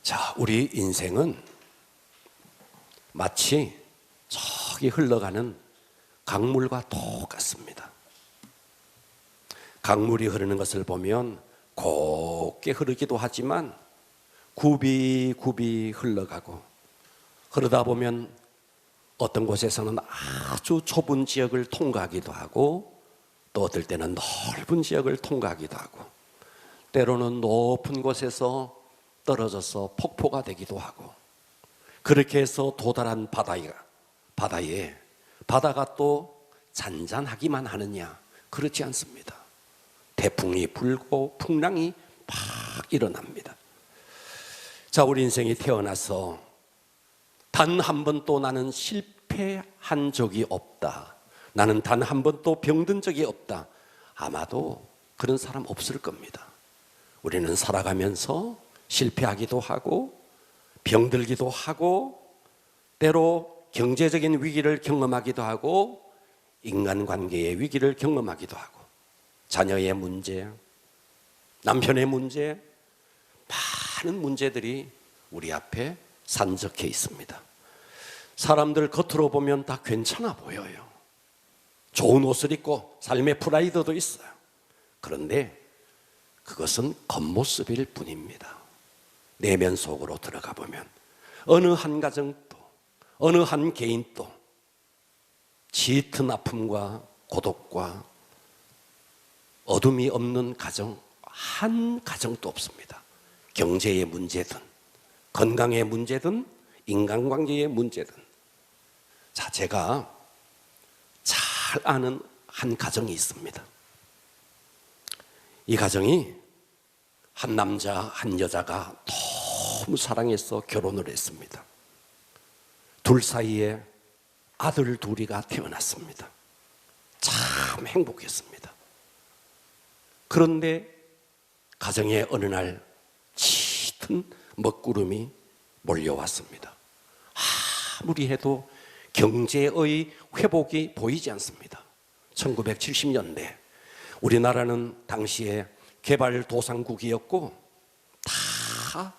자, 우리 인생은 마치 저기 흘러가는 강물과 똑같습니다. 강물이 흐르는 것을 보면 곱게 흐르기도 하지만 굽이 흘러가고, 흐르다 보면 어떤 곳에서는 아주 좁은 지역을 통과하기도 하고, 또 어떨 때는 넓은 지역을 통과하기도 하고, 때로는 높은 곳에서 떨어져서 폭포가 되기도 하고, 그렇게 해서 도달한 바다가 또 잔잔하기만 하느냐? 그렇지 않습니다. 태풍이 불고 풍랑이 막 일어납니다. 자, 우리 인생이 태어나서 단 한 번도 나는 실패한 적이 없다, 나는 단 한 번도 병든 적이 없다, 아마도 그런 사람 없을 겁니다. 우리는 살아가면서 실패하기도 하고 병들기도 하고, 때로 경제적인 위기를 경험하기도 하고, 인간관계의 위기를 경험하기도 하고, 자녀의 문제, 남편의 문제, 많은 문제들이 우리 앞에 산적해 있습니다. 사람들 겉으로 보면 다 괜찮아 보여요. 좋은 옷을 입고 삶의 프라이드도 있어요. 그런데 그것은 겉모습일 뿐입니다. 내면 속으로 들어가 보면 어느 한 가정도, 어느 한 개인도 짙은 아픔과 고독과 어둠이 없는 가정, 한 가정도 없습니다. 경제의 문제든 건강의 문제든 인간관계의 문제든. 자, 제가 잘 아는 한 가정이 있습니다. 이 가정이 한 남자 한 여자가 너무 사랑해서 결혼을 했습니다. 둘 사이에 아들 둘이가 태어났습니다. 참 행복했습니다. 그런데 가정에 어느 날 짙은 먹구름이 몰려왔습니다. 아무리 해도 경제의 회복이 보이지 않습니다. 1970년대 우리나라는 당시에 개발도상국이었고 다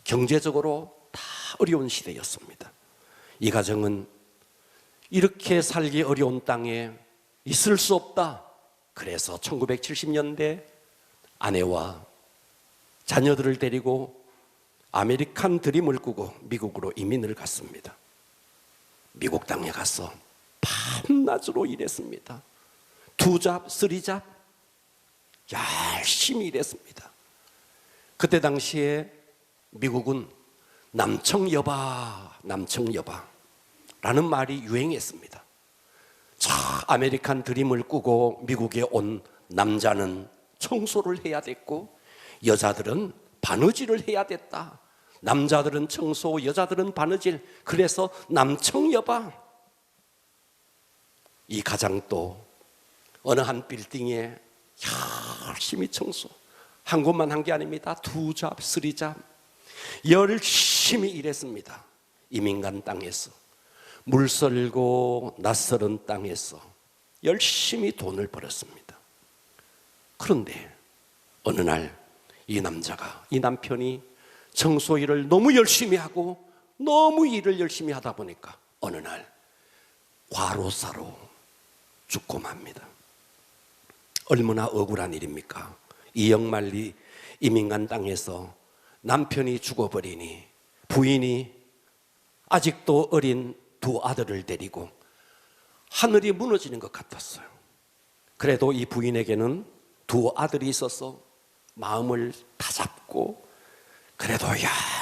경제적으로 다 어려운 시대였습니다. 이 가정은 이렇게 살기 어려운 땅에 있을 수 없다, 그래서 1970년대 아내와 자녀들을 데리고 아메리칸 드림을 꾸고 미국으로 이민을 갔습니다. 미국 땅에 가서 밤낮으로 일했습니다. 2잡, 3잡 열심히 일했습니다. 그때 당시에 미국은 남청여바 라는 말이 유행했습니다. 저 아메리칸 드림을 꾸고 미국에 온 남자는 청소를 해야 됐고, 여자들은 바느질을 해야 됐다. 남자들은 청소, 여자들은 바느질. 그래서 남청여바. 이 가장도 어느 한 빌딩에 열심히 청소, 한 곳만 한 게 아닙니다. 2잡, 3잡 열심히 일했습니다. 이민간 땅에서, 물설고 낯설은 땅에서 열심히 돈을 벌었습니다. 그런데 어느 날 이 남편이 청소 일을 너무 열심히 하고 너무 일을 열심히 하다 보니까 어느 날 과로사로 죽고 맙니다. 얼마나 억울한 일입니까? 이영만리 이민간 땅에서 남편이 죽어버리니 부인이 아직도 어린 2 아들을 데리고 하늘이 무너지는 것 같았어요. 그래도 이 부인에게는 2 아들이 있어서 마음을 다잡고 그래도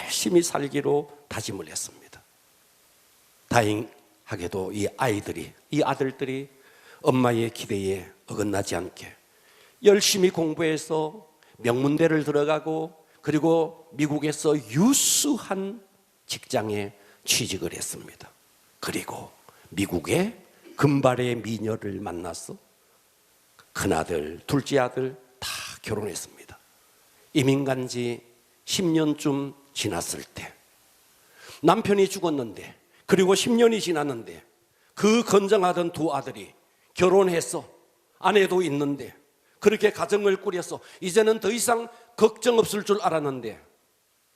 열심히 살기로 다짐을 했습니다. 다행하게도 이 아들들이 엄마의 기대에 어긋나지 않게 열심히 공부해서 명문대를 들어가고, 그리고 미국에서 유수한 직장에 취직을 했습니다. 그리고 미국의 금발의 미녀를 만나서 큰아들, 둘째 아들 다 결혼했습니다. 이민 간 지 10년쯤 지났을 때 남편이 죽었는데, 그리고 10년이 지났는데 그 건장하던 2 아들이 결혼해서 아내도 있는데 그렇게 가정을 꾸려서 이제는 더 이상 걱정 없을 줄 알았는데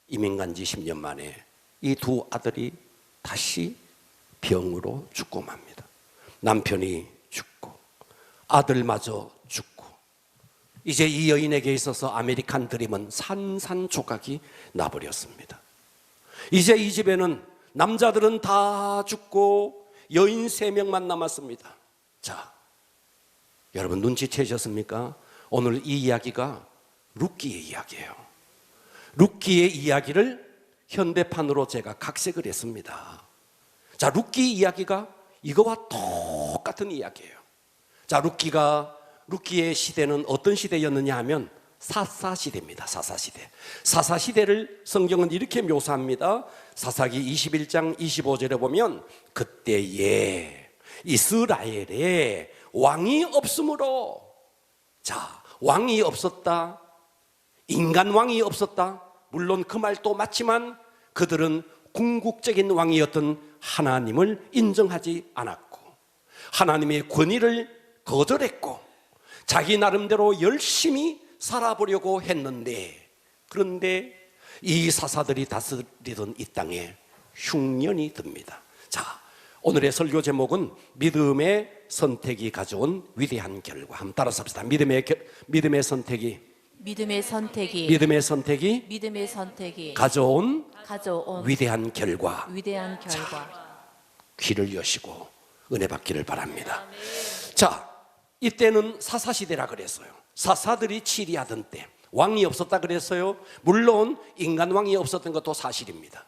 이민 간 지 10년 만에 이 두 아들이 다시 병으로 죽고 맙니다. 남편이 죽고 아들마저 죽고 이제 이 여인에게 있어서 아메리칸 드림은 산산조각이 나버렸습니다. 이제 이 집에는 남자들은 다 죽고 여인 3명만 남았습니다. 자, 여러분 눈치채셨습니까? 오늘 이 이야기가 룻기의 이야기예요. 룻기의 이야기를 현대판으로 제가 각색을 했습니다. 자, 룻기 이야기가 이거와 똑같은 이야기예요. 자, 룻기의 시대는 어떤 시대였느냐 하면 사사시대입니다. 사사시대. 사사시대를 성경은 이렇게 묘사합니다. 사사기 21장 25절에 보면 그때에 이스라엘에 왕이 없으므로, 자, 왕이 없었다, 인간 왕이 없었다. 물론 그 말도 맞지만 그들은 궁극적인 왕이었던 하나님을 인정하지 않았고 하나님의 권위를 거절했고 자기 나름대로 열심히 살아보려고 했는데, 그런데 이 사사들이 다스리던 이 땅에 흉년이 듭니다. 자, 오늘의 설교 제목은 믿음의 선택이 가져온 위대한 결과. 한번 따라서 합시다. 믿음의 선택이 가져온 위대한 결과. 자, 귀를 여시고 은혜 받기를 바랍니다. 자, 이때는 사사시대라 그랬어요. 사사들이 치리하던 때 왕이 없었다 그랬어요. 물론 인간왕이 없었던 것도 사실입니다.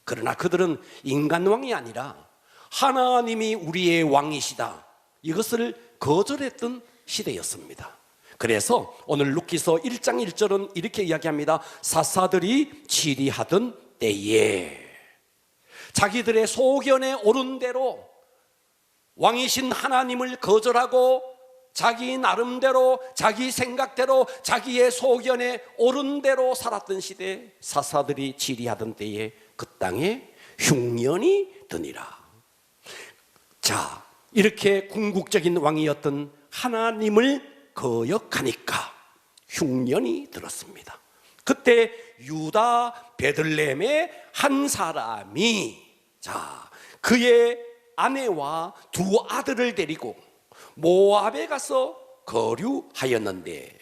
그러나 그들은 인간왕이 아니라 하나님이 우리의 왕이시다, 이것을 거절했던 시대였습니다. 그래서 오늘 룻기서 1장 1절은 이렇게 이야기합니다. 사사들이 치리하던 때에 자기들의 소견에 오른 대로 왕이신 하나님을 거절하고 자기 나름대로 자기 생각대로 자기의 소견에 오른 대로 살았던 시대에 사사들이 치리하던 때에 그 땅에 흉년이 드니라. 자, 이렇게 궁극적인 왕이었던 하나님을 거역하니까 흉년이 들었습니다. 그때 유다 베들레헴의 한 사람이, 자, 그의 아내와 두 아들을 데리고 모압에 가서 거류하였는데,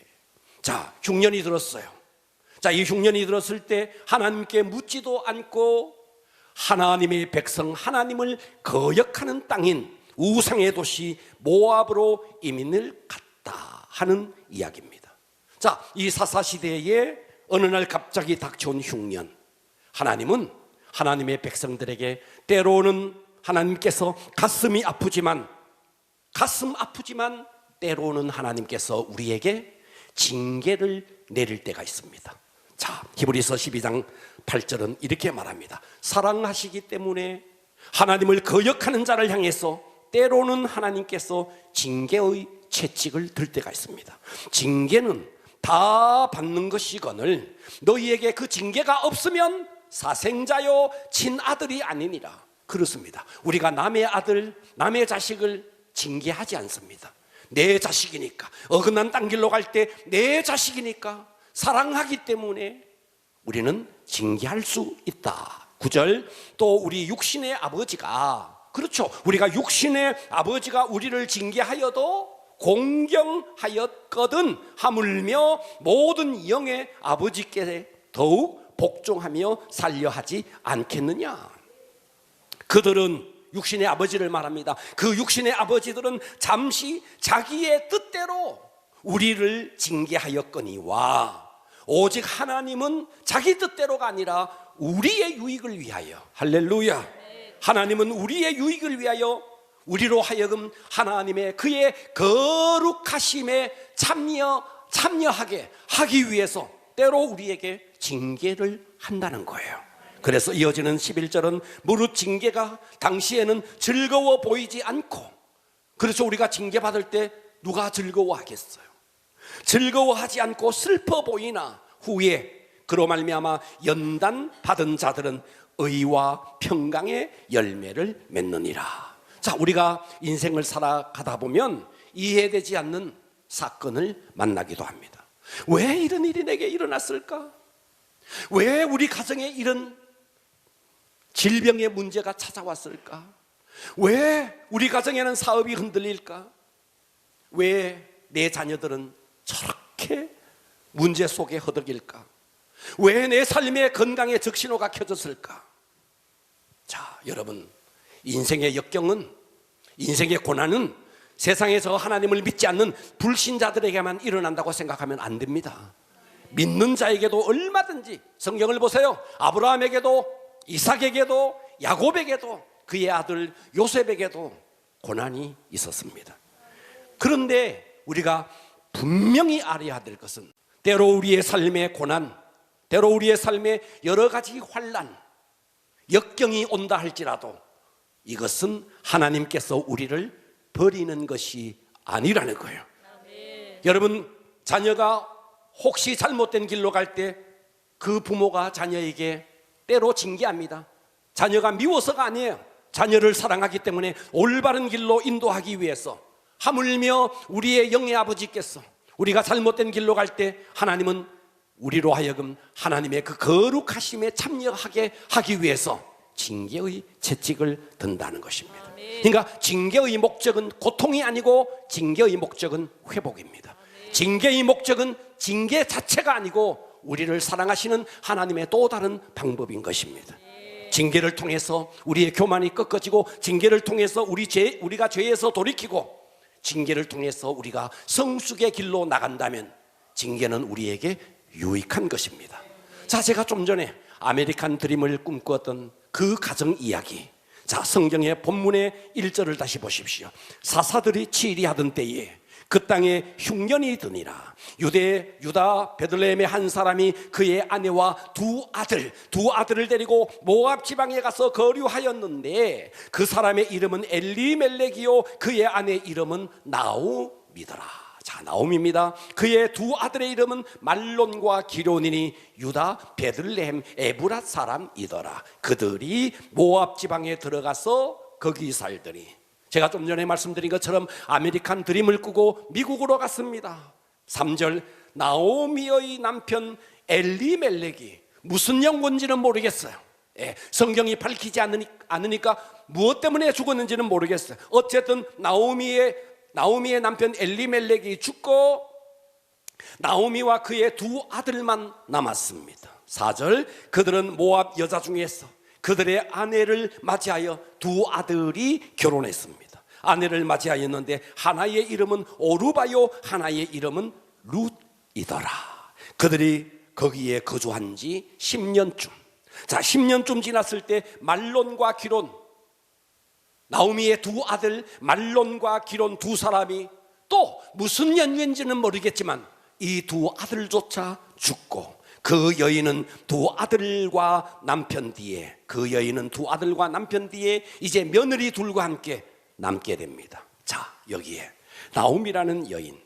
자, 흉년이 들었어요. 자, 이 흉년이 들었을 때 하나님께 묻지도 않고 하나님의 백성, 하나님을 거역하는 땅인 우상의 도시 모압으로 이민을 갔다 하는 이야기입니다. 자, 이 사사시대에 어느 날 갑자기 닥쳐온 흉년. 하나님은 하나님의 백성들에게 때로는 하나님께서 가슴 아프지만 때로는 하나님께서 우리에게 징계를 내릴 때가 있습니다. 자, 히브리서 12장 8절은 이렇게 말합니다. 사랑하시기 때문에 하나님을 거역하는 자를 향해서 때로는 하나님께서 징계의 채찍을 들 때가 있습니다. 징계는 다 받는 것이거늘 너희에게 그 징계가 없으면 사생자요 친아들이 아니니라. 그렇습니다. 우리가 남의 아들, 남의 자식을 징계하지 않습니다. 내 자식이니까, 어긋난 땅 길로 갈 때 내 자식이니까 사랑하기 때문에 우리는 징계할 수 있다. 9절, 또 우리 육신의 아버지가, 그렇죠, 우리가 육신의 아버지가 우리를 징계하여도 공경하였거든 하물며 모든 영의 아버지께 더욱 복종하며 살려하지 않겠느냐. 그들은 육신의 아버지를 말합니다. 그 육신의 아버지들은 잠시 자기의 뜻대로 우리를 징계하였거니와 오직 하나님은 자기 뜻대로가 아니라 우리의 유익을 위하여, 할렐루야, 하나님은 우리의 유익을 위하여 우리로 하여금 하나님의 그의 거룩하심에 참여하게 하기 위해서 때로 우리에게 징계를 한다는 거예요. 그래서 이어지는 11절은 무릇 징계가 당시에는 즐거워 보이지 않고, 그렇죠, 우리가 징계받을 때 누가 즐거워하겠어요? 즐거워하지 않고 슬퍼 보이나 후에 그로 말미암아 연단 받은 자들은 의와 평강의 열매를 맺느니라. 자, 우리가 인생을 살아가다 보면 이해되지 않는 사건을 만나기도 합니다. 왜 이런 일이 내게 일어났을까? 왜 우리 가정에 이런 질병의 문제가 찾아왔을까? 왜 우리 가정에는 사업이 흔들릴까? 왜 내 자녀들은 저렇게 문제 속에 허덕일까? 왜 내 삶의 건강에 적신호가 켜졌을까? 자, 여러분, 인생의 역경은, 인생의 고난은 세상에서 하나님을 믿지 않는 불신자들에게만 일어난다고 생각하면 안 됩니다. 믿는 자에게도 얼마든지, 성경을 보세요. 아브라함에게도, 이삭에게도, 야곱에게도, 그의 아들 요셉에게도 고난이 있었습니다. 그런데 우리가 분명히 알아야 될 것은, 때로 우리의 삶의 고난, 때로 우리의 삶의 여러 가지 환난, 역경이 온다 할지라도 이것은 하나님께서 우리를 버리는 것이 아니라는 거예요. 여러분, 자녀가 혹시 잘못된 길로 갈 때 그 부모가 자녀에게 때로 징계합니다. 자녀가 미워서가 아니에요. 자녀를 사랑하기 때문에 올바른 길로 인도하기 위해서, 하물며 우리의 영의 아버지께서 우리가 잘못된 길로 갈 때 하나님은 우리로 하여금 하나님의 그 거룩하심에 참여하게 하기 위해서 징계의 채찍을 든다는 것입니다. 그러니까 징계의 목적은 고통이 아니고 징계의 목적은 회복입니다. 징계의 목적은 징계 자체가 아니고 우리를 사랑하시는 하나님의 또 다른 방법인 것입니다. 징계를 통해서 우리의 교만이 꺾어지고, 징계를 통해서 우리가 죄에서 돌이키고, 징계를 통해서 우리가 성숙의 길로 나간다면 징계는 우리에게 유익한 것입니다. 자, 제가 좀 전에 아메리칸 드림을 꿈꾸었던 그 가정 이야기, 자, 성경의 본문의 1절을 다시 보십시오. 사사들이 치리하던 때에 그 땅에 흉년이 드니라. 유다 베들레헴의 한 사람이 그의 아내와 두 아들을 데리고 모압 지방에 가서 거류하였는데, 그 사람의 이름은 엘리멜렉이요 그의 아내 이름은 나오미더라. 자, 나오미입니다. 그의 두 아들의 이름은 말론과 기론이니 유다 베들레헴 에브랏 사람이더라. 그들이 모압 지방에 들어가서 거기 살더니, 제가 좀 전에 말씀드린 것처럼 아메리칸 드림을 꾸고 미국으로 갔습니다. 3절, 나오미의 남편 엘리멜렉이 무슨 영혼인지는 모르겠어요. 성경이 밝히지 않으니까 무엇 때문에 죽었는지는 모르겠어요. 어쨌든 나오미의 남편 엘리멜렉이 죽고 나오미와 그의 두 아들만 남았습니다. 4절, 그들은 모압 여자 중에서 그들의 아내를 맞이하여 두 아들이 결혼했습니다. 아내를 맞이하였는데 하나의 이름은 오르바요 하나의 이름은 룻이더라. 그들이 거기에 거주한 지 10년쯤. 자, 10년쯤 지났을 때 말론과 기론, 나오미의 두 아들 말론과 기론 두 사람이 또 무슨 연유인지는 모르겠지만 이 두 아들조차 죽고, 그 여인은 두 아들과 남편 뒤에 이제 며느리 둘과 함께 남게 됩니다. 자, 여기에 나오미라는 여인,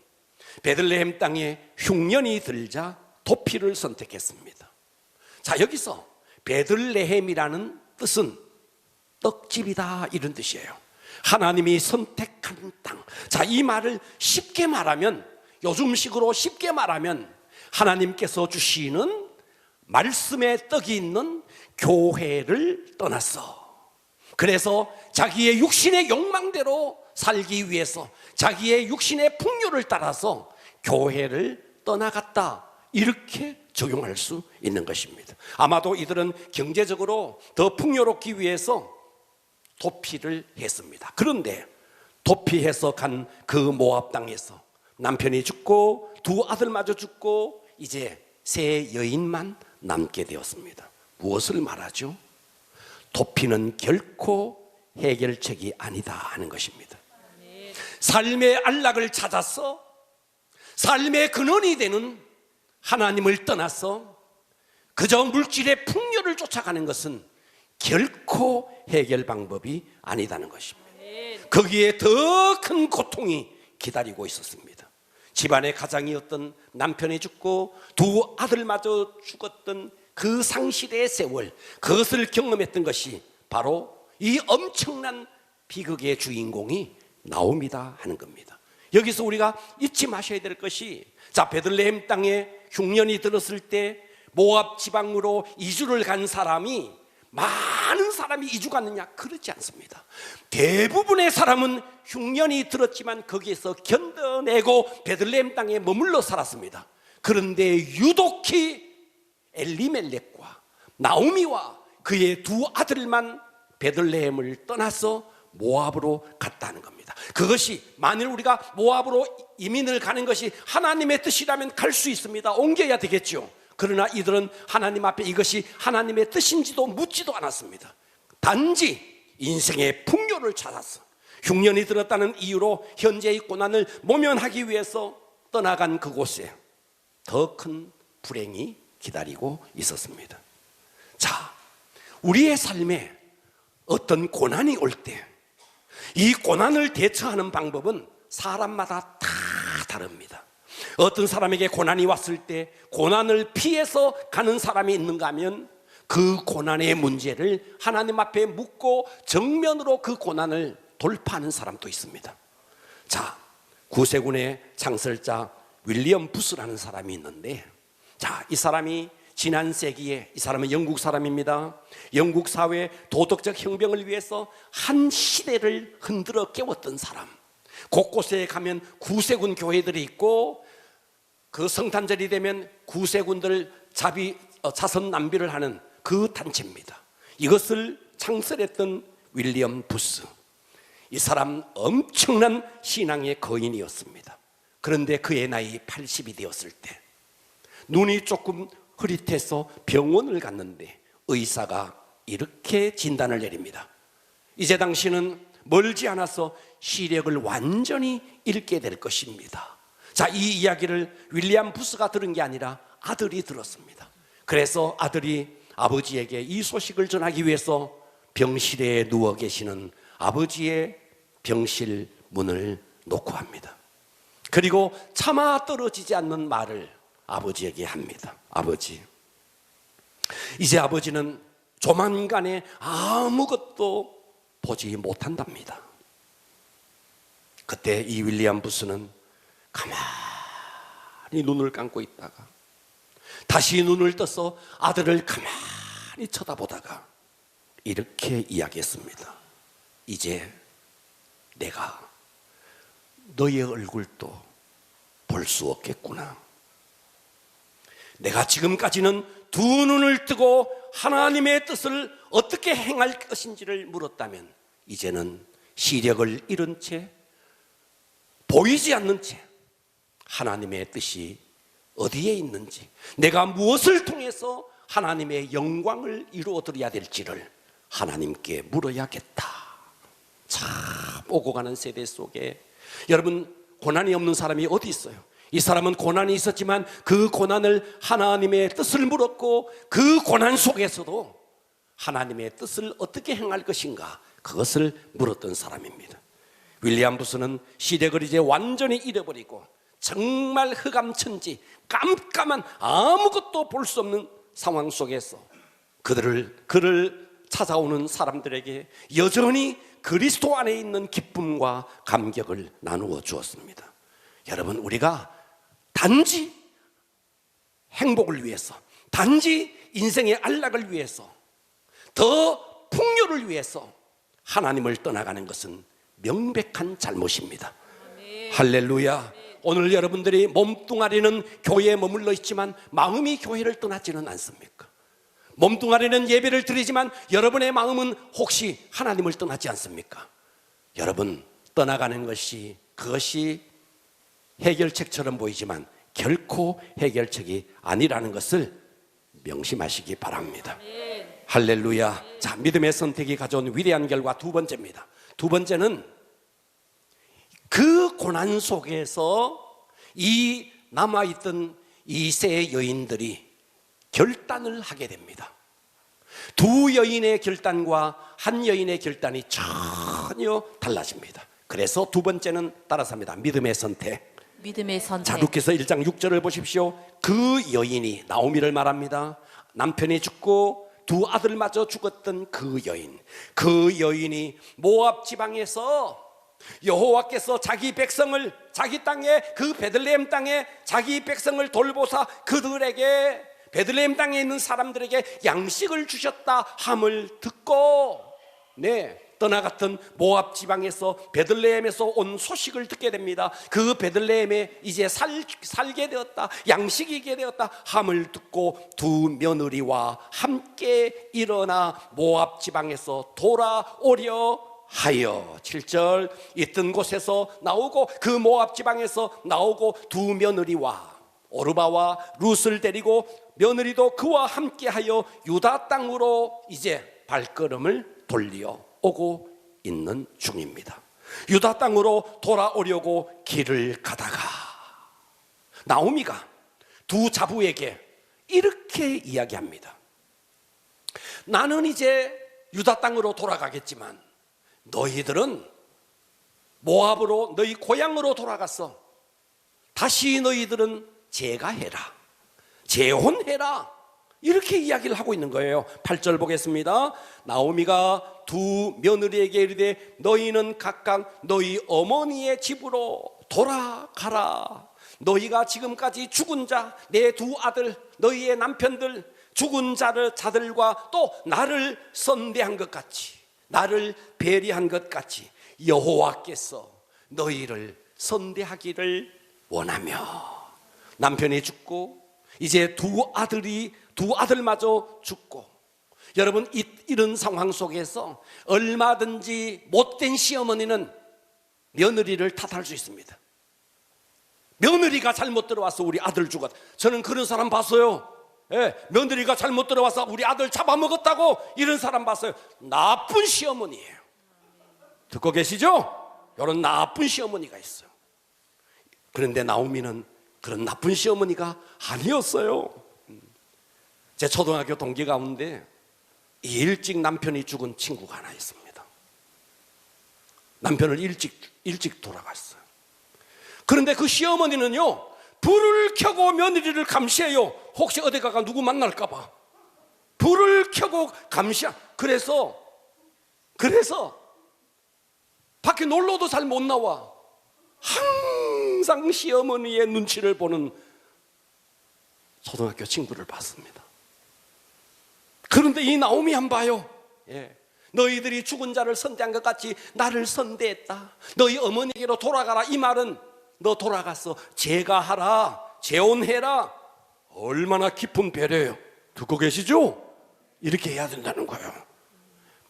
베들레헴 땅에 흉년이 들자 도피를 선택했습니다. 자, 여기서 베들레헴이라는 뜻은 떡집이다, 이런 뜻이에요. 하나님이 선택한 땅. 자, 이 말을 쉽게 말하면, 요즘식으로 쉽게 말하면 하나님께서 주시는 말씀의 떡이 있는 교회를 떠났어. 그래서 자기의 육신의 욕망대로 살기 위해서 자기의 육신의 풍요를 따라서 교회를 떠나갔다, 이렇게 적용할 수 있는 것입니다. 아마도 이들은 경제적으로 더 풍요롭기 위해서 도피를 했습니다. 그런데 도피해서 간 그 모압 땅에서 남편이 죽고 두 아들마저 죽고 이제 세 여인만 남게 되었습니다. 무엇을 말하죠? 도피는 결코 해결책이 아니다 하는 것입니다. 삶의 안락을 찾아서 삶의 근원이 되는 하나님을 떠나서 그저 물질의 풍요를 쫓아가는 것은 결코 해결 방법이 아니다는 것입니다. 거기에 더 큰 고통이 기다리고 있었습니다. 집안의 가장이었던 남편이 죽고 두 아들마저 죽었던 그 상실의 세월, 그것을 경험했던 것이 바로 이 엄청난 비극의 주인공이 나오미다 하는 겁니다. 여기서 우리가 잊지 마셔야 될 것이, 자, 베들레헴 땅에 흉년이 들었을 때 모압 지방으로 이주를 간 사람이 많은 사람이 이주 갔느냐? 그렇지 않습니다. 대부분의 사람은 흉년이 들었지만 거기에서 견뎌내고 베들레헴 땅에 머물러 살았습니다. 그런데 유독히 엘리멜렉과 나오미와 그의 두 아들만 베들레헴을 떠나서 모압으로 갔다는 겁니다. 그것이 만일 우리가 모압으로 이민을 가는 것이 하나님의 뜻이라면 갈 수 있습니다. 옮겨야 되겠죠. 그러나 이들은 하나님 앞에 이것이 하나님의 뜻인지도 묻지도 않았습니다. 단지 인생의 풍요를 찾아서 흉년이 들었다는 이유로 현재의 고난을 모면하기 위해서 떠나간 그곳에 더 큰 불행이 기다리고 있었습니다. 자, 우리의 삶에 어떤 고난이 올 때 이 고난을 대처하는 방법은 사람마다 다 다릅니다. 어떤 사람에게 고난이 왔을 때 고난을 피해서 가는 사람이 있는가 하면 그 고난의 문제를 하나님 앞에 묻고 정면으로 그 고난을 돌파하는 사람도 있습니다. 자, 구세군의 창설자 윌리엄 부스라는 사람이 있는데, 자, 이 사람이 지난 세기에, 이 사람은 영국 사람입니다. 영국 사회 도덕적 혁명을 위해서 한 시대를 흔들어 깨웠던 사람. 곳곳에 가면 구세군 교회들이 있고 그 성탄절이 되면 구세군들 자선 낭비를 하는 그 단체입니다. 이것을 창설했던 윌리엄 부스, 이 사람 엄청난 신앙의 거인이었습니다. 그런데 그의 나이 80이 되었을 때 눈이 조금 흐릿해서 병원을 갔는데 의사가 이렇게 진단을 내립니다. 이제 당신은 멀지 않아서 시력을 완전히 잃게 될 것입니다. 자, 이 이야기를 윌리엄 부스가 들은 게 아니라 아들이 들었습니다. 그래서 아들이 아버지에게 이 소식을 전하기 위해서 병실에 누워 계시는 아버지의 병실 문을 놓고 합니다. 그리고 차마 떨어지지 않는 말을 아버지에게 합니다. 아버지, 이제 아버지는 조만간에 아무것도 보지 못한답니다. 그때 이 윌리엄 부스는 가만히 눈을 감고 있다가 다시 눈을 떠서 아들을 가만히 쳐다보다가 이렇게 이야기했습니다. 이제 내가 너의 얼굴도 볼 수 없겠구나. 내가 지금까지는 두 눈을 뜨고 하나님의 뜻을 어떻게 행할 것인지를 물었다면 이제는 시력을 잃은 채 보이지 않는 채 하나님의 뜻이 어디에 있는지, 내가 무엇을 통해서 하나님의 영광을 이루어드려야 될지를 하나님께 물어야겠다. 참 오고 가는 세대 속에 여러분, 고난이 없는 사람이 어디 있어요? 이 사람은 고난이 있었지만 그 고난을 하나님의 뜻을 물었고 그 고난 속에서도 하나님의 뜻을 어떻게 행할 것인가, 그것을 물었던 사람입니다. 윌리엄 부스는 시력을 이제 완전히 잃어버리고 정말 흑암천지, 깜깜한 아무것도 볼 수 없는 상황 속에서 그를 찾아오는 사람들에게 여전히 그리스도 안에 있는 기쁨과 감격을 나누어 주었습니다. 여러분, 우리가 단지 행복을 위해서, 단지 인생의 안락을 위해서, 더 풍요를 위해서 하나님을 떠나가는 것은 명백한 잘못입니다. 할렐루야. 오늘 여러분들이 몸뚱아리는 교회에 머물러 있지만 마음이 교회를 떠나지는 않습니까? 몸뚱아리는 예배를 드리지만 여러분의 마음은 혹시 하나님을 떠나지 않습니까? 여러분, 떠나가는 것이, 그것이 해결책처럼 보이지만 결코 해결책이 아니라는 것을 명심하시기 바랍니다. 할렐루야. 자, 믿음의 선택이 가져온 위대한 결과 두 번째입니다. 두 번째는 그 고난 속에서 이 남아있던 이 세 여인들이 결단을 하게 됩니다. 두 여인의 결단과 한 여인의 결단이 전혀 달라집니다. 그래서 두 번째는 따라서 합니다. 믿음의 선택. 믿음의 선택. 자, 루카서 1장 6절을 보십시오. 그 여인이, 나오미를 말합니다. 남편이 죽고 두 아들마저 죽었던 그 여인, 그 여인이 모압 지방에서 여호와께서 자기 백성을, 자기 땅에, 그 베들레헴 땅에 자기 백성을 돌보사 그들에게 베들레헴 땅에 있는 사람들에게 양식을 주셨다 함을 듣고 떠나갔던 모압 지방에서 베들레헴에서 온 소식을 듣게 됩니다. 그 베들레헴에 이제 살게 되었다, 양식이 있게 되었다 함을 듣고 두 며느리와 함께 일어나 모압 지방에서 돌아오려 하여. 7절, 있던 곳에서 나오고 그 모압 지방에서 나오고 두 며느리와 오르바와 룻을 데리고 며느리도 그와 함께하여 유다 땅으로 이제 발걸음을 돌려 오고 있는 중입니다. 유다 땅으로 돌아오려고 길을 가다가 나오미가 두 자부에게 이렇게 이야기합니다. 나는 이제 유다 땅으로 돌아가겠지만 너희들은 모압으로 너희 고향으로 돌아갔어. 다시 너희들은 재가해라, 재혼해라, 이렇게 이야기를 하고 있는 거예요. 8절 보겠습니다. 나오미가 두 며느리에게 이르되 너희는 각각 너희 어머니의 집으로 돌아가라. 너희가 지금까지 죽은 자, 내 두 아들, 너희의 남편들, 죽은 자들과 또 나를 선대한 것 같이, 나를 배려한 것 같이 여호와께서 너희를 선대하기를 원하며. 남편이 죽고 이제 두 아들마저 죽고, 여러분 이런 상황 속에서 얼마든지 못된 시어머니는 며느리를 탓할 수 있습니다. 며느리가 잘못 들어와서 우리 아들 죽었다. 저는 그런 사람 봤어요. 며느리가 잘못 들어와서 우리 아들 잡아먹었다고 이런 사람 봤어요. 나쁜 시어머니예요. 듣고 계시죠? 이런 나쁜 시어머니가 있어요. 그런데 나오미는 그런 나쁜 시어머니가 아니었어요. 제 초등학교 동기 가운데 일찍 남편이 죽은 친구가 하나 있습니다. 남편을 일찍 돌아갔어요. 그런데 그 시어머니는요, 불을 켜고 며느리를 감시해요. 혹시 어디 가가 누구 만날까 봐 불을 켜고 감시하. 그래서 밖에 놀러도 잘 못 나와. 항상 시어머니의 눈치를 보는 초등학교 친구를 봤습니다. 그런데 이 나오미 한 봐요. 너희들이 죽은 자를 선대한 것 같이 나를 선대했다. 너희 어머니에게로 돌아가라. 이 말은 너 돌아가서 재가하라, 재혼해라. 얼마나 깊은 배려예요. 듣고 계시죠? 이렇게 해야 된다는 거예요.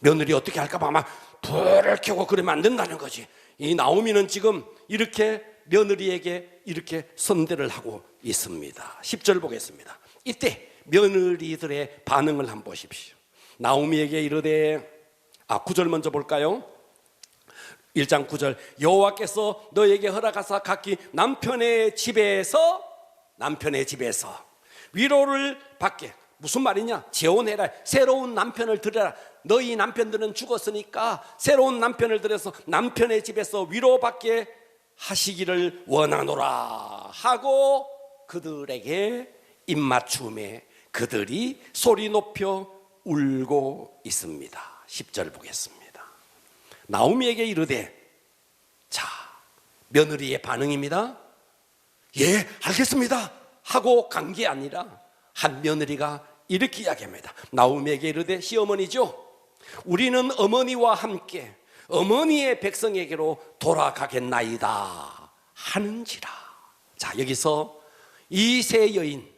며느리 어떻게 할까 봐 막 불을 켜고 그러면 안 된다는 거지. 이 나오미는 지금 이렇게 며느리에게 이렇게 선대를 하고 있습니다. 10절 보겠습니다. 이때 며느리들의 반응을 한번 보십시오. 나오미에게 이르되, 9절 먼저 볼까요? 1장 9절, 여호와께서 너에게 허락하사 각기 남편의 집에서 위로를 받게. 무슨 말이냐? 재혼해라, 새로운 남편을 들여라. 너희 남편들은 죽었으니까 새로운 남편을 들여서 남편의 집에서 위로받게 하시기를 원하노라 하고 그들에게 입맞춤에 그들이 소리 높여 울고 있습니다. 10절 보겠습니다. 나오미에게 이르되, 자, 며느리의 반응입니다. 예, 알겠습니다 하고 간 게 아니라 한 며느리가 이렇게 이야기합니다. 나오미에게 이르되, 시어머니죠, 우리는 어머니와 함께 어머니의 백성에게로 돌아가겠나이다 하는지라. 자, 여기서 이 세 여인,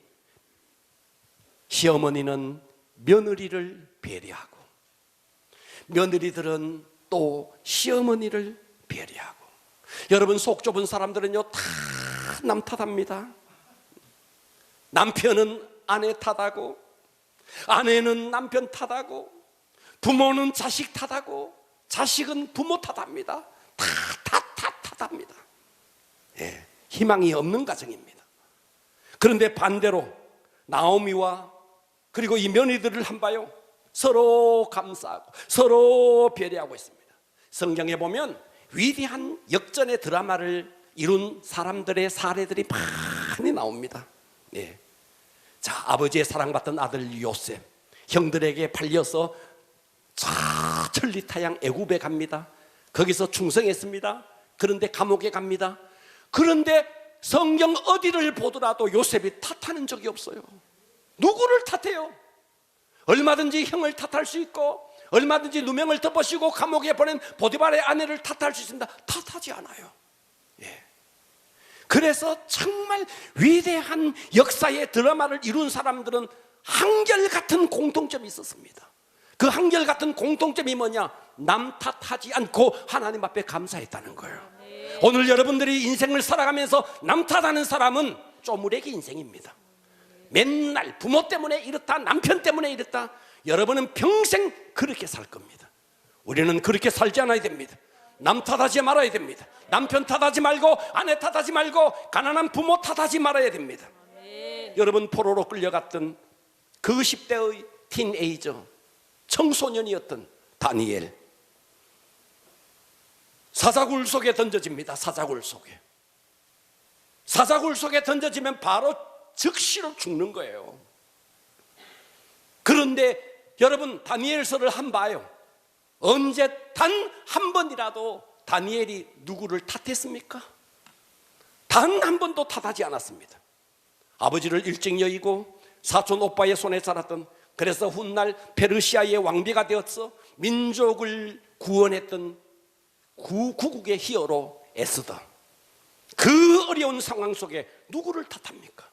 시어머니는 며느리를 배려하고 며느리들은 또 시어머니를 배려하고. 여러분, 속 좁은 사람들은요 다 남 탓합니다. 남편은 아내 탓하고, 아내는 남편 탓하고, 부모는 자식 탓하고, 자식은 부모 탓합니다. 다 탓합니다. 예, 희망이 없는 가정입니다. 그런데 반대로 나오미와 그리고 이 며느리들을 한 봐요. 서로 감싸고 서로 배려하고 있습니다. 성경에 보면 위대한 역전의 드라마를 이룬 사람들의 사례들이 많이 나옵니다. 예. 자, 아버지의 사랑받던 아들 요셉, 형들에게 팔려서 천리타양 애굽에 갑니다. 거기서 충성했습니다. 그런데 감옥에 갑니다. 그런데 성경 어디를 보더라도 요셉이 탓하는 적이 없어요. 누구를 탓해요? 얼마든지 형을 탓할 수 있고 얼마든지 누명을 덮으시고 감옥에 보낸 보디발의 아내를 탓할 수 있습니다. 탓하지 않아요. 예. 그래서 정말 위대한 역사의 드라마를 이룬 사람들은 한결같은 공통점이 있었습니다. 그 한결같은 공통점이 뭐냐? 남 탓하지 않고 하나님 앞에 감사했다는 거예요. 오늘 여러분들이 인생을 살아가면서 남 탓하는 사람은 쪼무레기 인생입니다. 맨날 부모 때문에 이렇다, 남편 때문에 이렇다. 여러분은 평생 그렇게 살 겁니다. 우리는 그렇게 살지 않아야 됩니다. 남 탓하지 말아야 됩니다. 남편 탓하지 말고 아내 탓하지 말고 가난한 부모 탓하지 말아야 됩니다. 여러분, 포로로 끌려갔던 그 10대의 티네이저 청소년이었던 다니엘, 사자굴 속에 던져집니다. 사자굴 속에 던져지면 바로 즉시로 죽는 거예요. 그런데 여러분, 다니엘서를 한번 봐요. 언제 단 한 번이라도 다니엘이 누구를 탓했습니까? 단 한 번도 탓하지 않았습니다. 아버지를 일찍 여의고 사촌 오빠의 손에 자랐던, 그래서 훗날 페르시아의 왕비가 되었어 민족을 구원했던 구국의 히어로 에스더, 그 어려운 상황 속에 누구를 탓합니까?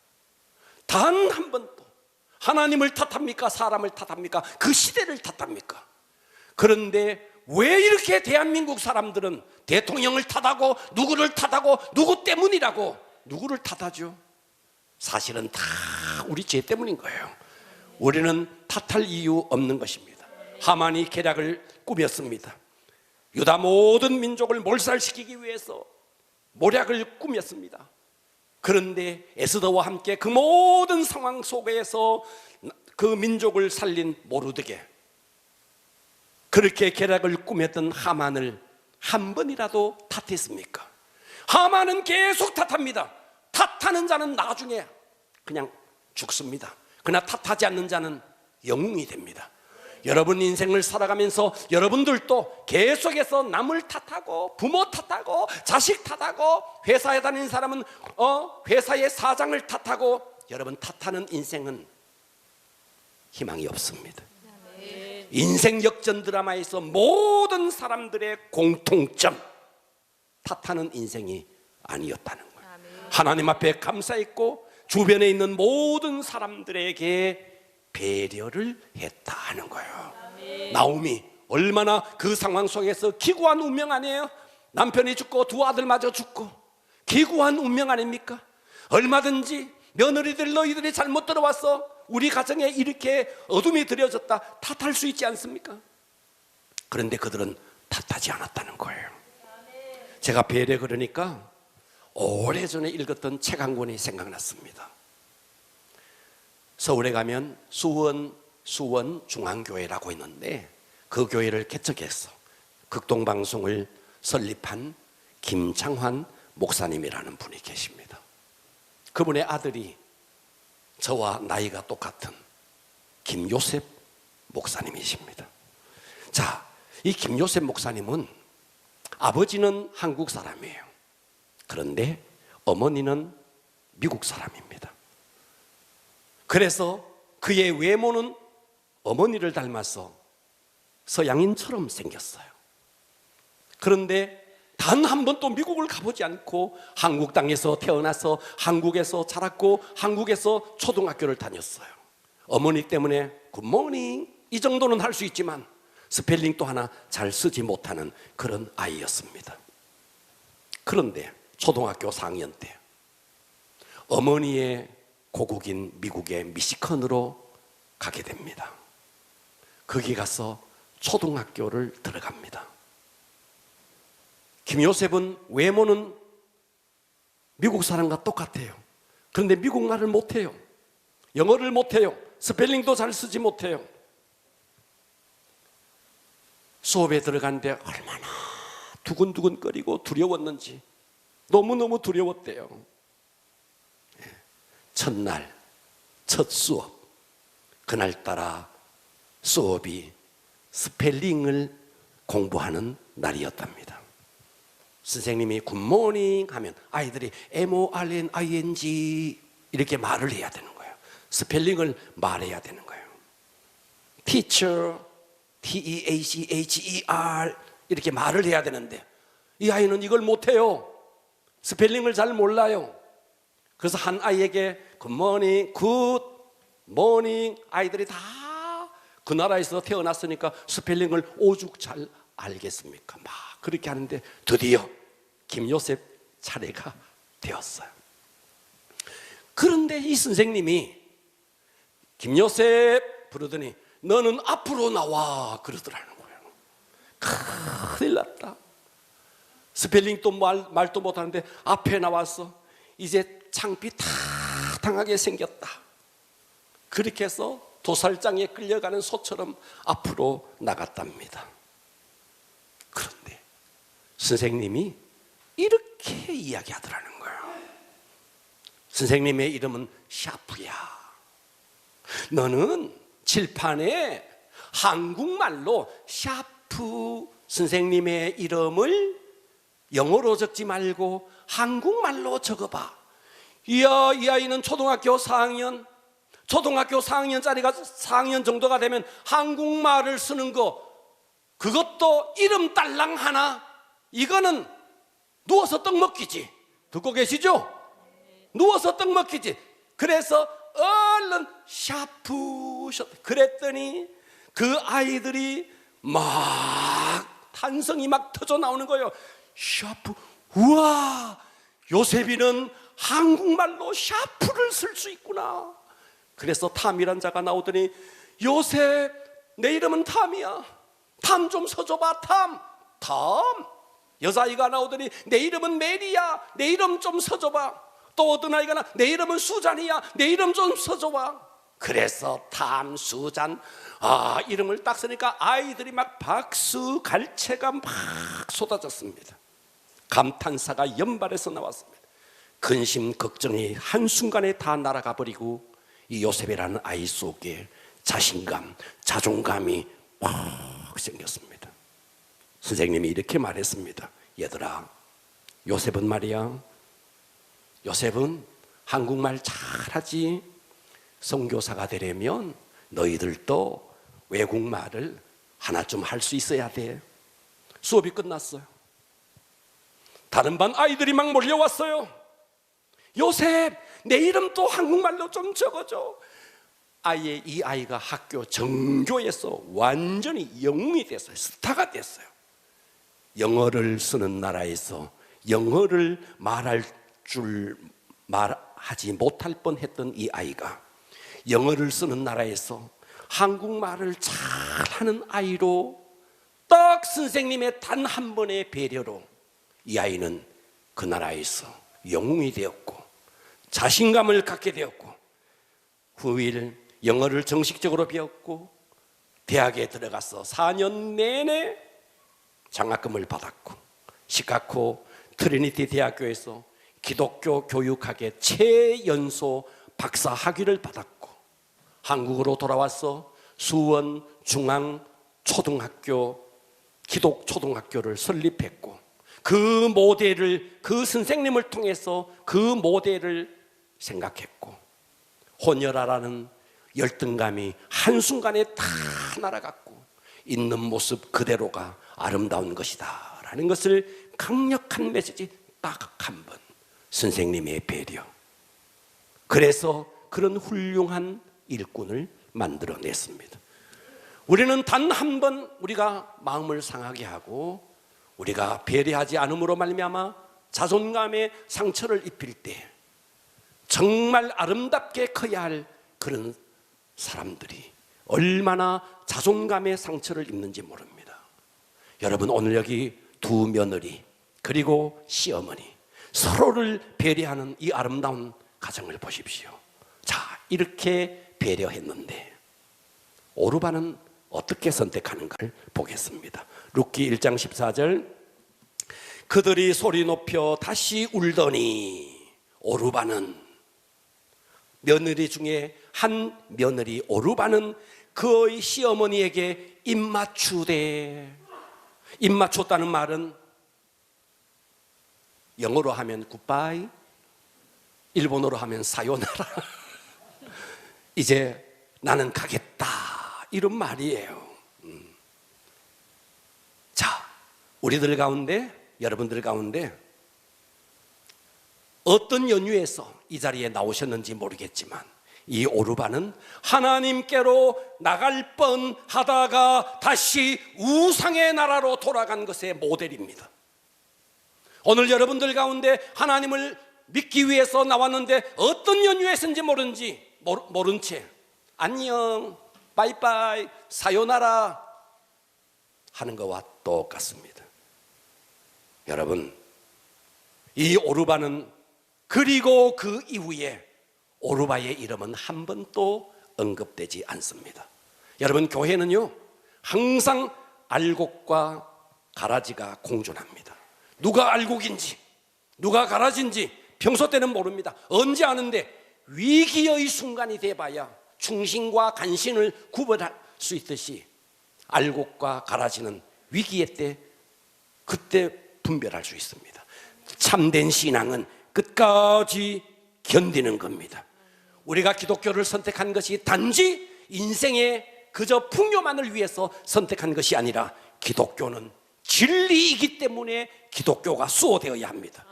단 한 번도. 하나님을 탓합니까? 사람을 탓합니까? 그 시대를 탓합니까? 그런데 왜 이렇게 대한민국 사람들은 대통령을 탓하고 누구를 탓하고 누구 때문이라고 누구를 탓하죠? 사실은 다 우리 죄 때문인 거예요. 우리는 탓할 이유 없는 것입니다. 하만이 계략을 꾸몄습니다. 유다 모든 민족을 몰살시키기 위해서 모략을 꾸몄습니다. 그런데 에스더와 함께 그 모든 상황 속에서 그 민족을 살린 모르드게, 그렇게 계략을 꾸몄던 하만을 한 번이라도 탓했습니까? 하만은 계속 탓합니다. 탓하는 자는 나중에 그냥 죽습니다. 그러나 탓하지 않는 자는 영웅이 됩니다. 여러분 인생을 살아가면서 여러분들도 계속해서 남을 탓하고 부모 탓하고 자식 탓하고 회사에 다니는 사람은 회사의 사장을 탓하고, 여러분 탓하는 인생은 희망이 없습니다. 인생 역전 드라마에서 모든 사람들의 공통점, 탓하는 인생이 아니었다는 거예요. 하나님 앞에 감사했고 주변에 있는 모든 사람들에게 배려를 했다는 거예요. 나오미 얼마나 그 상황 속에서 기구한 운명 아니에요? 남편이 죽고 두 아들마저 죽고 기구한 운명 아닙니까? 얼마든지 며느리들 너희들이 잘못 들어왔어, 우리 가정에 이렇게 어둠이 들여졌다, 탓할 수 있지 않습니까? 그런데 그들은 탓하지 않았다는 거예요. 제가 배려 그러니까 오래전에 읽었던 책 한 권이 생각났습니다. 서울에 가면 수원 중앙교회라고 있는데 그 교회를 개척해서 극동방송을 설립한 김창환 목사님이라는 분이 계십니다. 그분의 아들이 저와 나이가 똑같은 김요셉 목사님이십니다. 자, 이 김요셉 목사님은 아버지는 한국 사람이에요. 그런데 어머니는 미국 사람입니다. 그래서 그의 외모는 어머니를 닮아서 서양인처럼 생겼어요. 그런데 단 한 번도 미국을 가보지 않고 한국 땅에서 태어나서 한국에서 자랐고 한국에서 초등학교를 다녔어요. 어머니 때문에 굿모닝 이 정도는 할 수 있지만 스펠링도 하나 잘 쓰지 못하는 그런 아이였습니다. 그런데 초등학교 4학년 때 어머니의 고국인 미국의 미시건으로 가게 됩니다. 거기 가서 초등학교를 들어갑니다. 김요셉은 외모는 미국 사람과 똑같아요. 그런데 미국말을 못해요. 영어를 못해요. 스펠링도 잘 쓰지 못해요. 수업에 들어가는데 얼마나 두근두근거리고 두려웠는지 너무너무 두려웠대요. 첫날 첫 수업, 그날따라 수업이 스펠링을 공부하는 날이었답니다. 선생님이 굿모닝 하면 아이들이 MORNING 이렇게 말을 해야 되는 거예요. 스펠링을 말해야 되는 거예요. teacher, T-E-A-C-H-E-R 이렇게 말을 해야 되는데 이 아이는 이걸 못해요. 스펠링을 잘 몰라요. 그래서 한 아이에게 굿모닝, 굿모닝 아이들이 다 그 나라에서 태어났으니까 스펠링을 오죽 잘 알겠습니까? 막 그렇게 하는데 드디어 김요셉 차례가 되었어요. 그런데 이 선생님이 김요셉 부르더니 너는 앞으로 나와 그러더라는 거예요. 큰일 났다. 스펠링도 말도 못하는데 앞에 나와서 이제 창피 타당하게 생겼다. 그렇게 해서 도살장에 끌려가는 소처럼 앞으로 나갔답니다. 그런데 선생님이 이렇게 이야기하더라는 거예요. 선생님의 이름은 샤프야. 너는 칠판에 한국말로 샤프 선생님의 이름을 영어로 적지 말고 한국말로 적어봐. 이야, 이 아이는 초등학교 4학년, 초등학교 4학년짜리가 4학년 정도가 되면 한국말을 쓰는 거, 그것도 이름 딸랑 하나, 이거는 누워서 떡 먹기지. 듣고 계시죠? 누워서 떡 먹기지. 그래서 얼른 샤프 그랬더니 그 아이들이 막 탄성이 막 터져 나오는 거예요. 샤프, 우와, 요셉이는 한국말로 샤프를 쓸 수 있구나. 그래서 탐이란 자가 나오더니 요셉, 내 이름은 탐이야. 탐 좀 서줘봐. 탐. 여자아이가 나오더니 내 이름은 메리야. 내 이름 좀 서줘봐. 또 어떤 아이가 나, 내 이름은 수잔이야. 내 이름 좀 써줘봐. 그래서 탐, 수잔, 이름을 딱 쓰니까 아이들이 막 박수, 갈채가 막 쏟아졌습니다. 감탄사가 연발해서 나왔습니다. 근심, 걱정이 한순간에 다 날아가 버리고 이 요셉이라는 아이 속에 자신감, 자존감이 막 생겼습니다. 선생님이 이렇게 말했습니다. 얘들아, 요셉은 말이야, 요셉은 한국말 잘하지. 선교사가 되려면 너희들도 외국말을 하나쯤 할 수 있어야 돼. 수업이 끝났어요. 다른 반 아이들이 막 몰려왔어요. 요셉, 내 이름도 한국말로 좀 적어줘. 아예 이 아이가 학교 정교에서 완전히 영웅이 됐어요. 스타가 됐어요. 영어를 쓰는 나라에서 영어를 말하지 못할 뻔했던 이 아이가 영어를 쓰는 나라에서 한국말을 잘하는 아이로 딱 선생님의 단 한 번의 배려로 이 아이는 그 나라에서 영웅이 되었고 자신감을 갖게 되었고 후일 영어를 정식적으로 배웠고 대학에 들어가서 4년 내내 장학금을 받았고 시카고 트리니티 대학교에서 기독교 교육학의 최연소 박사 학위를 받았고 한국으로 돌아와서 수원 중앙초등학교 기독초등학교를 설립했고 그 모델을, 그 선생님을 통해서 그 모델을 생각했고 혼혈아라는 열등감이 한순간에 다 날아갔고 있는 모습 그대로가 아름다운 것이다 라는 것을 강력한 메시지 딱 한 번. 선생님의 배려. 그래서 그런 훌륭한 일꾼을 만들어냈습니다. 우리는 단 한 번 우리가 마음을 상하게 하고 우리가 배려하지 않음으로 말미암아 자존감에 상처를 입힐 때 정말 아름답게 커야 할 그런 사람들이 얼마나 자존감에 상처를 입는지 모릅니다. 여러분, 오늘 여기 두 며느리 그리고 시어머니 서로를 배려하는 이 아름다운 가정을 보십시오. 자, 이렇게 배려했는데 오르반은 어떻게 선택하는가를 보겠습니다. 룻기 1장 14절, 그들이 소리 높여 다시 울더니 오르반은, 며느리 중에 한 며느리 오르반은 그의 시어머니에게 입맞추되, 입맞췄다는 말은 영어로 하면 굿바이, 일본어로 하면 사요나라. 이제 나는 가겠다, 이런 말이에요. 자, 우리들 가운데, 여러분들 가운데 어떤 연유에서 이 자리에 나오셨는지 모르겠지만 이 오르반은 하나님께로 나갈 뻔하다가 다시 우상의 나라로 돌아간 것의 모델입니다. 오늘 여러분들 가운데 하나님을 믿기 위해서 나왔는데 어떤 연유에서인지 모른 채 안녕, 바이바이, 사요나라 하는 것과 똑같습니다. 여러분, 이 오르반은 그리고 그 이후에 오르바의 이름은 한 번도 언급되지 않습니다. 여러분, 교회는요 항상 알곡과 가라지가 공존합니다. 누가 알곡인지 누가 가라지인지 평소 때는 모릅니다. 언제 아는데 위기의 순간이 돼봐야 충신과 간신을 구분할 수 있듯이 알곡과 가라지는 위기의 때 그때 분별할 수 있습니다. 참된 신앙은 끝까지 견디는 겁니다. 우리가 기독교를 선택한 것이 단지 인생의 그저 풍요만을 위해서 선택한 것이 아니라 기독교는 진리이기 때문에 기독교가 수호되어야 합니다.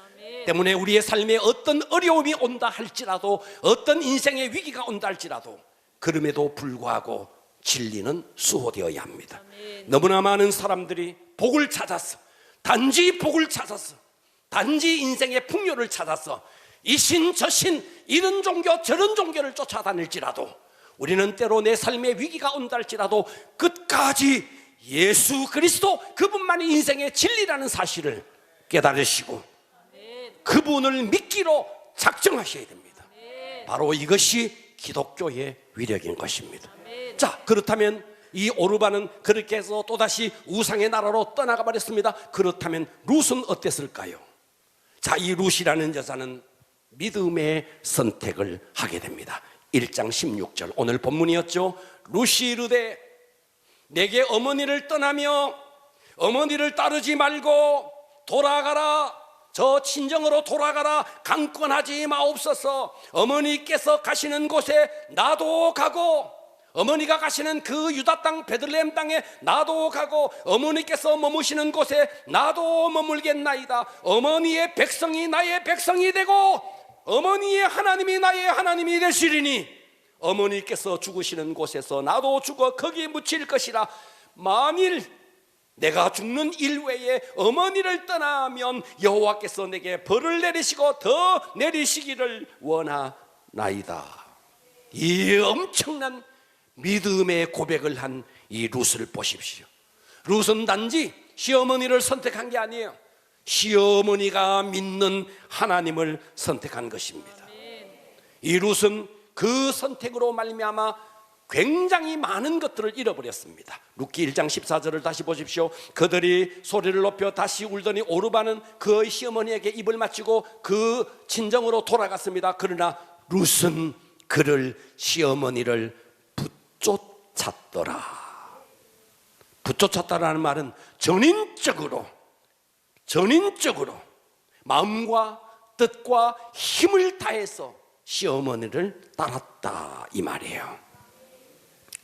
때문에 우리의 삶에 어떤 어려움이 온다 할지라도, 어떤 인생의 위기가 온다 할지라도 그럼에도 불구하고 진리는 수호되어야 합니다. 너무나 많은 사람들이 복을 찾았어, 단지 복을 찾았어, 단지 인생의 풍요를 찾았어 이신 저신 이런 종교 저런 종교를 쫓아다닐지라도 우리는 때로 내 삶의 위기가 온다 할지라도 끝까지 예수 그리스도 그분만이 인생의 진리라는 사실을 깨달으시고 그분을 믿기로 작정하셔야 됩니다. 바로 이것이 기독교의 위력인 것입니다. 자, 그렇다면 이 오르반은 그렇게 해서 또다시 우상의 나라로 떠나가 버렸습니다. 그렇다면 룻은 어땠을까요? 자, 이 룻이라는 여자는 믿음의 선택을 하게 됩니다. 1장 16절 오늘 본문이었죠. 룻이 이르되 내게 어머니를 떠나며 어머니를 따르지 말고 돌아가라, 저 친정으로 돌아가라, 강권하지 마옵소서. 어머니께서 가시는 곳에 나도 가고 어머니가 가시는 그 유다 땅 베들레헴 땅에 나도 가고 어머니께서 머무시는 곳에 나도 머물겠나이다. 어머니의 백성이 나의 백성이 되고 어머니의 하나님이 나의 하나님이 되시리니 어머니께서 죽으시는 곳에서 나도 죽어 거기 묻힐 것이라. 만일 내가 죽는 일 외에 어머니를 떠나면 여호와께서 내게 벌을 내리시고 더 내리시기를 원하나이다. 이 엄청난 믿음의 고백을 한 이 룻을 보십시오. 룻은 단지 시어머니를 선택한 게 아니에요. 시어머니가 믿는 하나님을 선택한 것입니다. 이 룻은 그 선택으로 말미암아 굉장히 많은 것들을 잃어버렸습니다. 룻기 1장 14절을 다시 보십시오. 그들이 소리를 높여 다시 울더니 오르반은 그의 시어머니에게 입을 맞추고 그 친정으로 돌아갔습니다. 그러나 룻은 그를 시어머니를 붙쫓았더라. 붙쫓았다라는 말은 전인적으로 마음과 뜻과 힘을 다해서 시어머니를 따랐다 이 말이에요.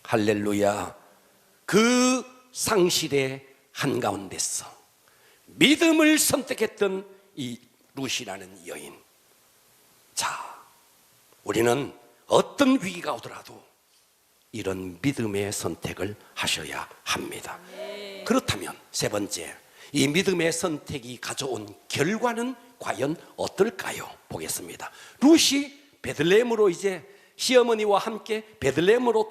할렐루야. 그 상실의 한가운데서 믿음을 선택했던 이 룻이라는 여인. 자, 우리는 어떤 위기가 오더라도 이런 믿음의 선택을 하셔야 합니다. 그렇다면 세 번째, 이 믿음의 선택이 가져온 결과는 과연 어떨까요? 보겠습니다. 룻이 베들레헴으로 이제 시어머니와 함께 베들레헴으로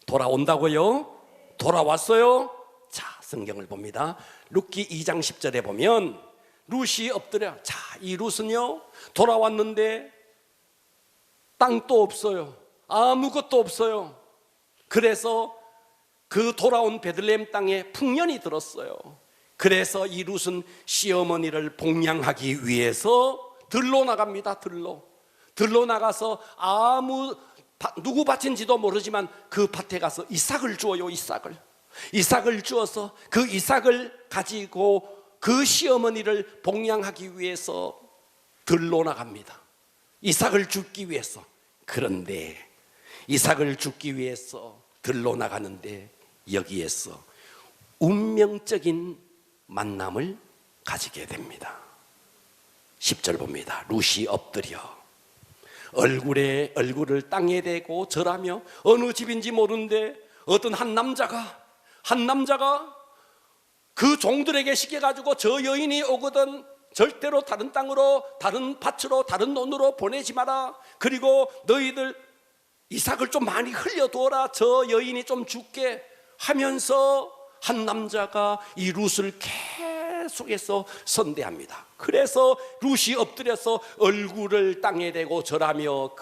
돌아온다고요? 돌아왔어요? 자, 성경을 봅니다. 룻기 2장 10절에 보면 룻이 엎드려. 자, 이 룻은요 돌아왔는데 땅도 없어요. 아무것도 없어요. 그래서 그 돌아온 베들레헴 땅에 풍년이 들었어요. 그래서 이 룻은 시어머니를 봉양하기 위해서 들로 나갑니다. 들로 나가서 누구 밭인지도 모르지만 그 밭에 가서 이삭을 주어요. 이삭을 주어서 그 이삭을 가지고 그 시어머니를 봉양하기 위해서 들로 나갑니다. 이삭을 줍기 위해서. 그런데 이삭을 죽기 위해서 들로 나가는데 여기에서 운명적인 만남을 가지게 됩니다. 10절 봅니다. 룻이 엎드려 얼굴에 얼굴을 땅에 대고 절하며, 어느 집인지 모르는데 어떤 한 남자가 그 종들에게 시켜가지고 저 여인이 오거든 절대로 다른 땅으로, 다른 밭으로, 다른 논으로 보내지 마라. 그리고 너희들 이삭을 좀 많이 흘려두어라. 저 여인이 좀 죽게 하면서 한 남자가 이 룻을 계속해서 선대합니다. 그래서 룻이 엎드려서 얼굴을 땅에 대고 절하며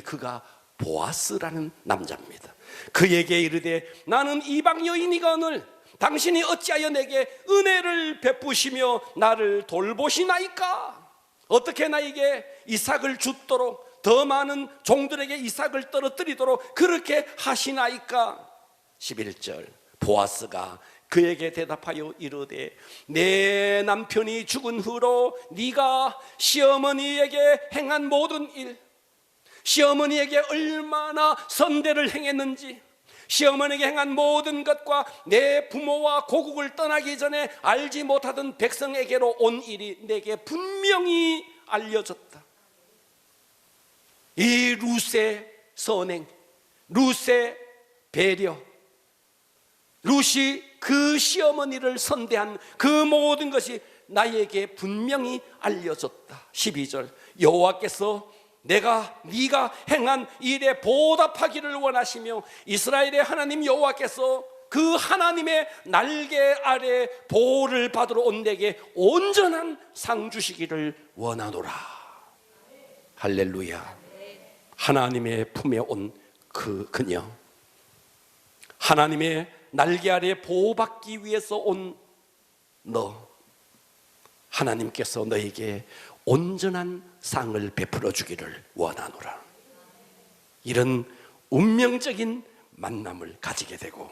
그가 보아스라는 남자입니다. 그에게 이르되 나는 이방 여인이거늘 당신이 어찌하여 내게 은혜를 베푸시며 나를 돌보시나이까? 어떻게 나에게 이삭을 줍도록 더 많은 종들에게 이삭을 떨어뜨리도록 그렇게 하시나이까? 11절 보아스가 그에게 대답하여 이르되 내 남편이 죽은 후로 네가 시어머니에게 행한 모든 일, 시어머니에게 얼마나 선대를 행했는지, 시어머니에게 행한 모든 것과 내 부모와 고국을 떠나기 전에 알지 못하던 백성에게로 온 일이 내게 분명히 알려졌다. 이 룻의 선행, 룻의 배려, 룻이 그 시어머니를 선대한 그 모든 것이 나에게 분명히 알려졌다. 12절 여호와께서 네가 행한 일에 보답하기를 원하시며 이스라엘의 하나님 여호와께서 그 하나님의 날개 아래 보호를 받으러 온 내게 온전한 상 주시기를 원하노라. 할렐루야. 하나님의 품에 온 그녀, 하나님의 날개 아래 보호받기 위해서 온 너, 하나님께서 너에게 온전한 상을 베풀어 주기를 원하노라. 이런 운명적인 만남을 가지게 되고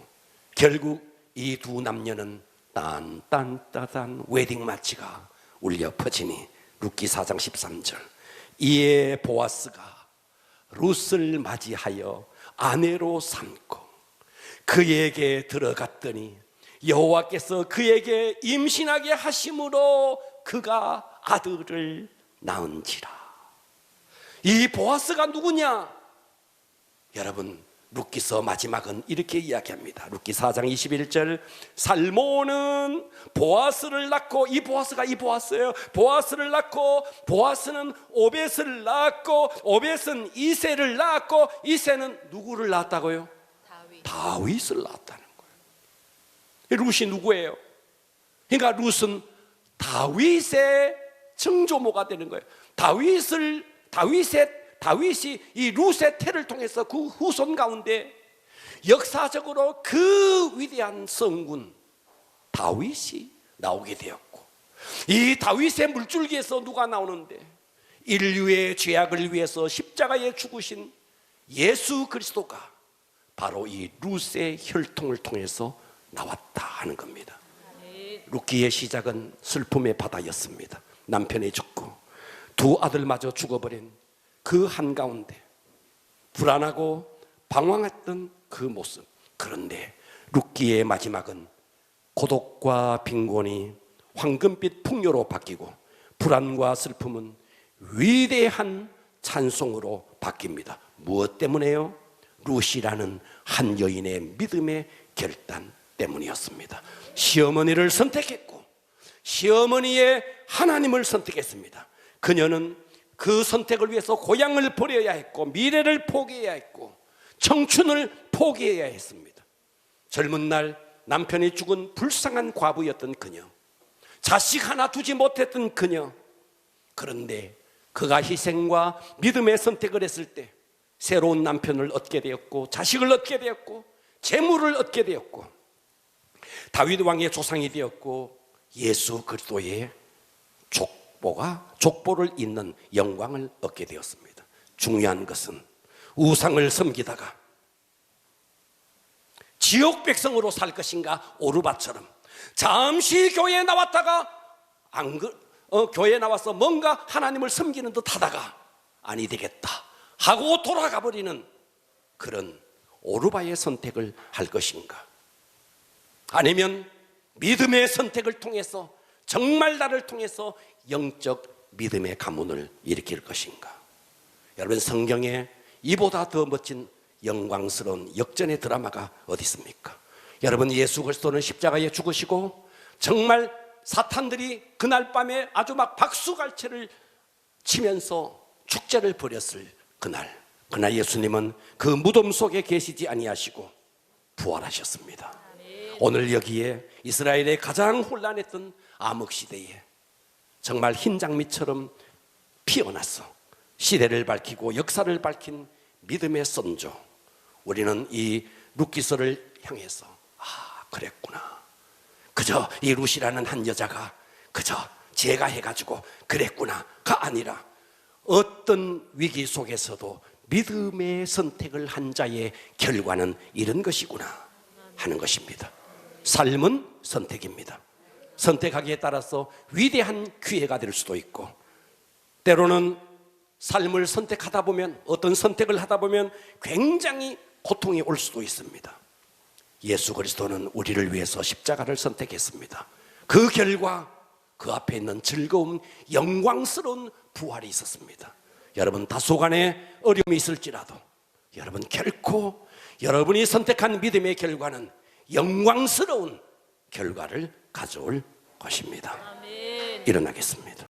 결국 이 두 남녀는 딴딴따단 웨딩 마치가 울려 퍼지니 룻기 4장 13절 이에 보아스가 룻을 맞이하여 아내로 삼고 그에게 들어갔더니 여호와께서 그에게 임신하게 하심으로 그가 아들을 낳은지라. 이 보아스가 누구냐? 여러분, 룻기서 마지막은 이렇게 이야기합니다. 룻기 4장 21절 살몬은 보아스를 낳고, 이 보아스가 이 보아스예요. 보아스를 낳고 보아스는 오벳을 낳았고 오벳은 이새를 낳았고 이새는 누구를 낳았다고요? 다윗을 낳았다는 거예요. 룻이 누구예요? 그러니까 룻은 다윗의 증조모가 되는 거예요. 다윗이 이 룻의 태를 통해서 그 후손 가운데 역사적으로 그 위대한 성군 다윗이 나오게 되었고, 이 다윗의 물줄기에서 누가 나오는데 인류의 죄악을 위해서 십자가에 죽으신 예수 그리스도가 바로 이 룻의 혈통을 통해서 나왔다 하는 겁니다. 룻기의 시작은 슬픔의 바다였습니다. 남편이 죽고 두 아들마저 죽어버린 그 한가운데 불안하고 방황했던 그 모습. 그런데 룻기의 마지막은 고독과 빈곤이 황금빛 풍요로 바뀌고 불안과 슬픔은 위대한 찬송으로 바뀝니다. 무엇 때문에요? 룻이라는 한 여인의 믿음의 결단 때문이었습니다. 시어머니를 선택했고 시어머니의 하나님을 선택했습니다. 그녀는 그 선택을 위해서 고향을 버려야 했고 미래를 포기해야 했고 청춘을 포기해야 했습니다. 젊은 날 남편이 죽은 불쌍한 과부였던 그녀, 자식 하나 두지 못했던 그녀. 그런데 그가 희생과 믿음의 선택을 했을 때 새로운 남편을 얻게 되었고 자식을 얻게 되었고 재물을 얻게 되었고 다윗 왕의 조상이 되었고 예수 그리스도의 족보를 잇는 영광을 얻게 되었습니다. 중요한 것은 우상을 섬기다가 지옥 백성으로 살 것인가, 오르바처럼 잠시 교회에 나왔다가 교회에 나와서 뭔가 하나님을 섬기는 듯 하다가 아니 되겠다 하고 돌아가 버리는 그런 오르바의 선택을 할 것인가? 아니면 믿음의 선택을 통해서 정말 나를 통해서 영적 믿음의 가문을 일으킬 것인가? 여러분, 성경에 이보다 더 멋진 영광스러운 역전의 드라마가 어디 있습니까? 여러분, 예수 그리스도는 십자가에 죽으시고 정말 사탄들이 그날 밤에 아주 막 박수갈채를 치면서 축제를 벌였을 그날 예수님은 그 무덤 속에 계시지 아니하시고 부활하셨습니다. 오늘 여기에 이스라엘의 가장 혼란했던 암흑시대에 정말 흰 장미처럼 피어났어 시대를 밝히고 역사를 밝힌 믿음의 선조, 우리는 이 룻기서를 향해서 그랬구나, 그저 이 룻이라는 한 여자가 그저 제가 해가지고 그랬구나가 아니라 어떤 위기 속에서도 믿음의 선택을 한 자의 결과는 이런 것이구나 하는 것입니다. 삶은 선택입니다. 선택하기에 따라서 위대한 기회가 될 수도 있고, 때로는 삶을 선택하다 보면, 어떤 선택을 하다 보면 굉장히 고통이 올 수도 있습니다. 예수 그리스도는 우리를 위해서 십자가를 선택했습니다. 그 결과 그 앞에 있는 즐거움, 영광스러운 부활이 있었습니다. 여러분, 다소간의 어려움이 있을지라도 여러분, 결코 여러분이 선택한 믿음의 결과는 영광스러운 결과를 가져올 것입니다. 아멘. 일어나겠습니다.